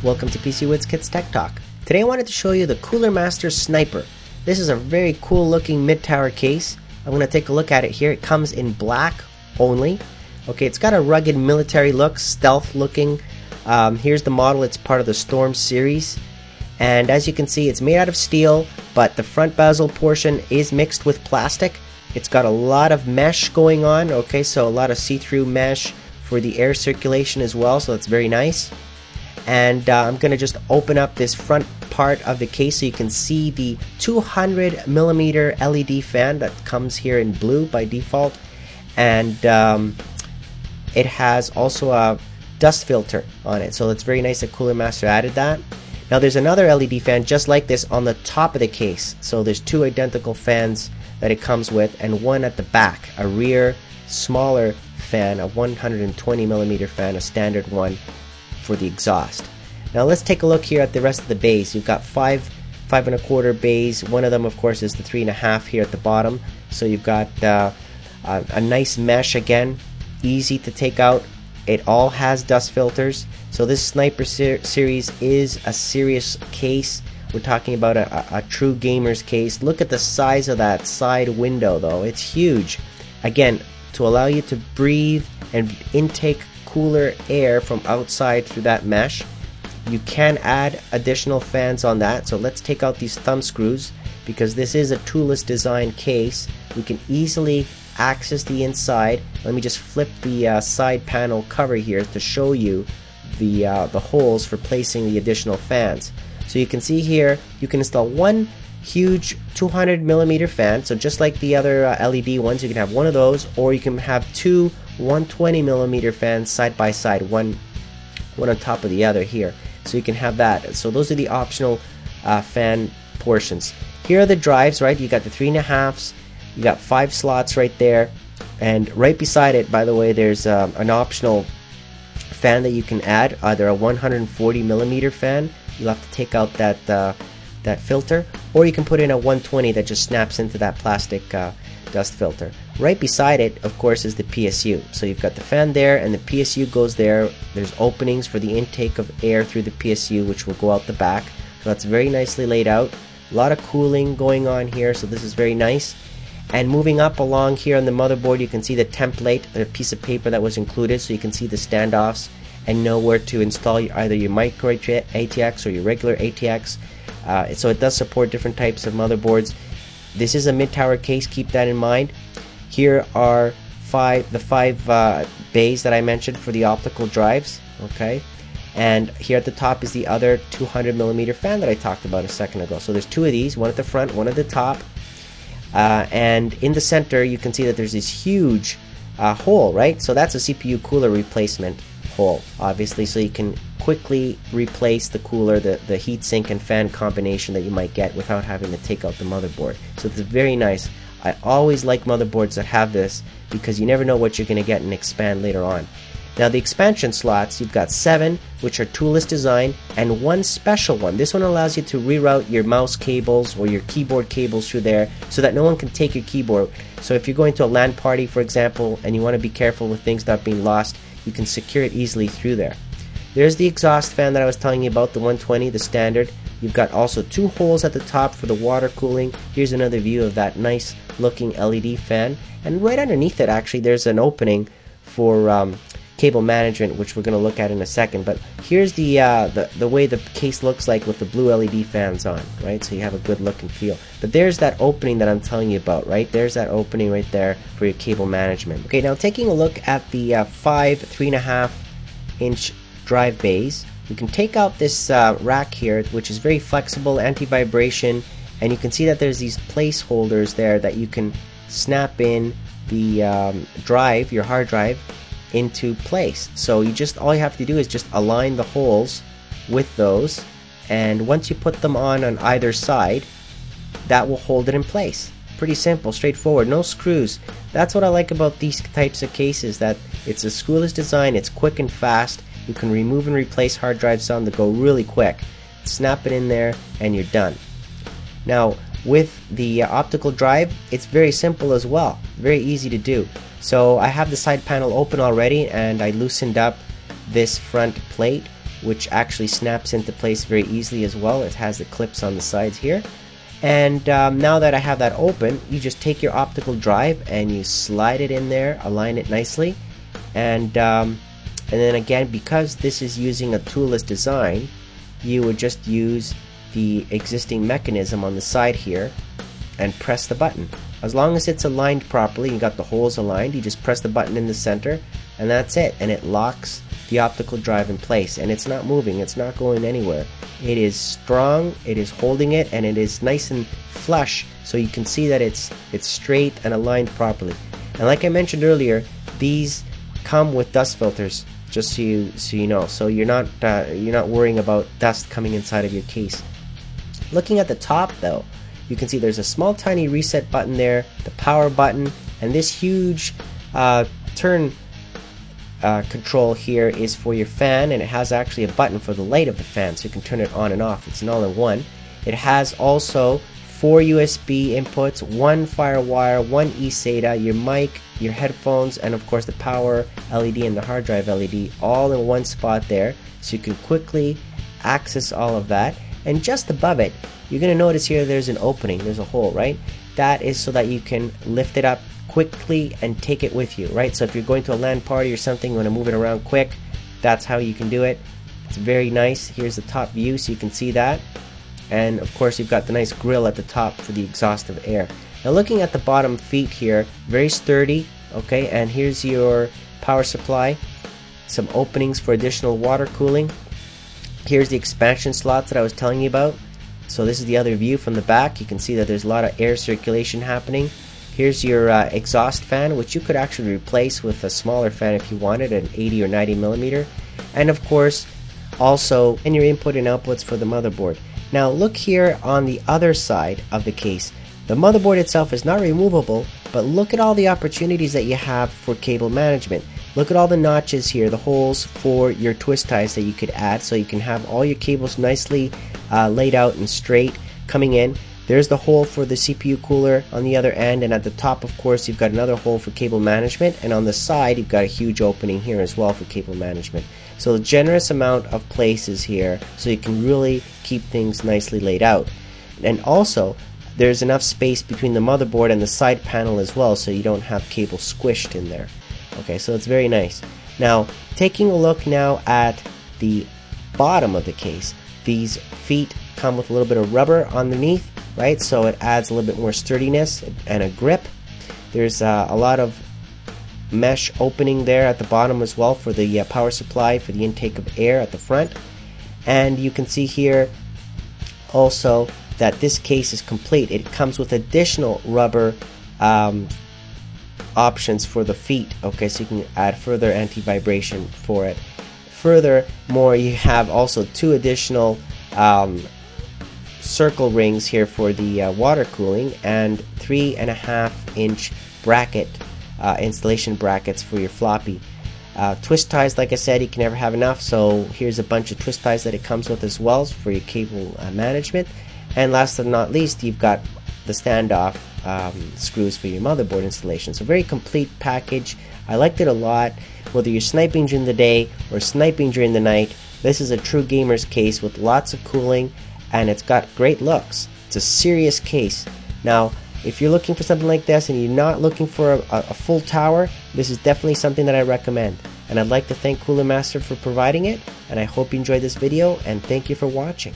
Welcome to PC Wits Kids Tech Talk. Today I wanted to show you the Cooler Master Sniper. This is a very cool looking mid-tower case. I'm going to take a look at it here. It comes in black only. Okay, it's got a rugged military look, stealth looking. Here's the model. It's part of the Storm series. And as you can see, it's made out of steel, but the front bezel portion is mixed with plastic. It's got a lot of mesh going on. Okay, so a lot of see-through mesh for the air circulation as well, so that's very nice. And I'm going to just open up this front part of the case so you can see the 200mm LED fan that comes here in blue by default. And it has also a dust filter on it, so it's very nice that Cooler Master added that. Now there's another LED fan just like this on the top of the case, so there's two identical fans that it comes with, and one at the back, a rear smaller fan, a 120mm fan, a standard one for the exhaust. Now let's take a look here at the rest of the bays. You've got 5 1/4 bays. One of them of course is the 3.5 here at the bottom, so you've got a nice mesh again, easy to take out. It all has dust filters, so this Sniper series is a serious case. We're talking about a true gamer's case. Look at the size of that side window though, it's huge. Again, to allow you to breathe and intake cooler air from outside through that mesh. You can add additional fans on that, so let's take out these thumb screws because this is a toolless design case. We can easily access the inside. Let me just flip the side panel cover here to show you the holes for placing the additional fans. So you can see here you can install one huge 200mm fan, so just like the other LED ones, you can have one of those, or you can have two 120mm fans side by side, one on top of the other here, so you can have that. So those are the optional fan portions. Here are the drives, right? You got the 3.5s, you got 5 slots right there, and right beside it, by the way, there's an optional fan that you can add, either a 140mm fan. You'll have to take out that filter, or you can put in a 120 that just snaps into that plastic dust filter. Right beside it, of course, is the PSU. So you've got the fan there, and the PSU goes there. There's openings for the intake of air through the PSU, which will go out the back. So that's very nicely laid out. A lot of cooling going on here, so this is very nice. And moving up along here on the motherboard, you can see the template, the piece of paper that was included, so you can see the standoffs and know where to install either your micro ATX or your regular ATX. So it does support different types of motherboards. This is a mid-tower case, keep that in mind. Here are the five bays that I mentioned for the optical drives, okay? And here at the top is the other 200mm fan that I talked about a second ago. So there's two of these, one at the front, one at the top. And in the center you can see that there's this huge hole, right? So that's a CPU cooler replacement hole, obviously, so you can quickly replace the cooler, the heatsink and fan combination that you might get without having to take out the motherboard. So it's very nice. I always like motherboards that have this because you never know what you're going to get and expand later on. Now the expansion slots, you've got 7 which are toolless design and one special one. This one allows you to reroute your mouse cables or your keyboard cables through there so that no one can take your keyboard. So if you're going to a LAN party, for example, and you want to be careful with things not being lost, you can secure it easily through there. There's the exhaust fan that I was telling you about, the 120, the standard. You've got also 2 holes at the top for the water cooling. Here's another view of that nice looking LED fan. And right underneath it, actually, there's an opening for cable management, which we're going to look at in a second. But here's the way the case looks like with the blue LED fans on, right? So you have a good look and feel. But there's that opening that I'm telling you about, right? There's that opening right there for your cable management. Okay, now taking a look at the 5 3.5-inch drive bays, you can take out this rack here, which is very flexible, anti-vibration, and you can see that there's these placeholders there that you can snap in the drive, your hard drive, into place. So all you have to do is just align the holes with those, and once you put them on either side, that will hold it in place. Pretty simple, straightforward, no screws. That's what I like about these types of cases, that it's a screwless design, it's quick and fast. You can remove and replace hard drives on to go really quick. Snap it in there and you're done. Now with the optical drive, it's very simple as well, very easy to do. So I have the side panel open already, and I loosened up this front plate, which actually snaps into place very easily as well. It has the clips on the sides here. And now that I have that open, you just take your optical drive and you slide it in there, align it nicely, and then again, because this is using a toolless design, you would just use the existing mechanism on the side here and press the button. As long as it's aligned properly, you got the holes aligned, you just press the button in the center and that's it, and it locks the optical drive in place, and it's not moving, it's not going anywhere. It is strong, it is holding it, and it is nice and flush, so you can see that it's straight and aligned properly. And like I mentioned earlier, these come with dust filters, just so you know, so you're not worrying about dust coming inside of your case. Looking at the top though, you can see there's a small tiny reset button there, the power button, and this huge turn control here is for your fan, and it has actually a button for the light of the fan, so you can turn it on and off. It's an all-in-one. It has also 4 USB inputs, 1 FireWire, 1 eSATA, your mic, your headphones, and of course the power LED and the hard drive LED all in one spot there, so you can quickly access all of that. And just above it, you're going to notice here there's an opening, there's a hole, right? That is so that you can lift it up quickly and take it with you, right? So if you're going to a LAN party or something, you want to move it around quick, that's how you can do it. It's very nice. Here's the top view so you can see that, and of course you've got the nice grill at the top for the exhaust of air. Now looking at the bottom feet here, very sturdy, okay, and here's your power supply, some openings for additional water cooling. Here's the expansion slots that I was telling you about. So this is the other view from the back. You can see that there's a lot of air circulation happening. Here's your exhaust fan, which you could actually replace with a smaller fan if you wanted, an 80 or 90 millimeter. And of course, also in your input and outputs for the motherboard. Now look here on the other side of the case. The motherboard itself is not removable, but look at all the opportunities that you have for cable management. Look at all the notches here, the holes for your twist ties that you could add, so you can have all your cables nicely laid out and straight coming in. There's the hole for the CPU cooler on the other end, and at the top of course you've got another hole for cable management, and on the side you've got a huge opening here as well for cable management. So a generous amount of places here, so you can really keep things nicely laid out. And also there's enough space between the motherboard and the side panel as well, so you don't have cable squished in there. Okay, so it's very nice. Now taking a look now at the bottom of the case, these feet come with a little bit of rubber underneath, right? So it adds a little bit more sturdiness and a grip. There's a lot of mesh opening there at the bottom as well for the power supply, for the intake of air at the front. And you can see here also that this case is complete. It comes with additional rubber options for the feet, okay, so you can add further anti-vibration for it. Furthermore, you have also 2 additional circle rings here for the water cooling, and 3.5-inch bracket installation brackets for your floppy. Twist ties, like I said, you can never have enough, so here's a bunch of twist ties that it comes with as well for your cable management. And last but not least, you've got the standoff screws for your motherboard installation. So very complete package. I liked it a lot. Whether you're sniping during the day or sniping during the night, this is a true gamer's case with lots of cooling, and it's got great looks. It's a serious case. Now if you're looking for something like this and you're not looking for a full tower, this is definitely something that I recommend. And I'd like to thank Cooler Master for providing it, and I hope you enjoyed this video, and thank you for watching.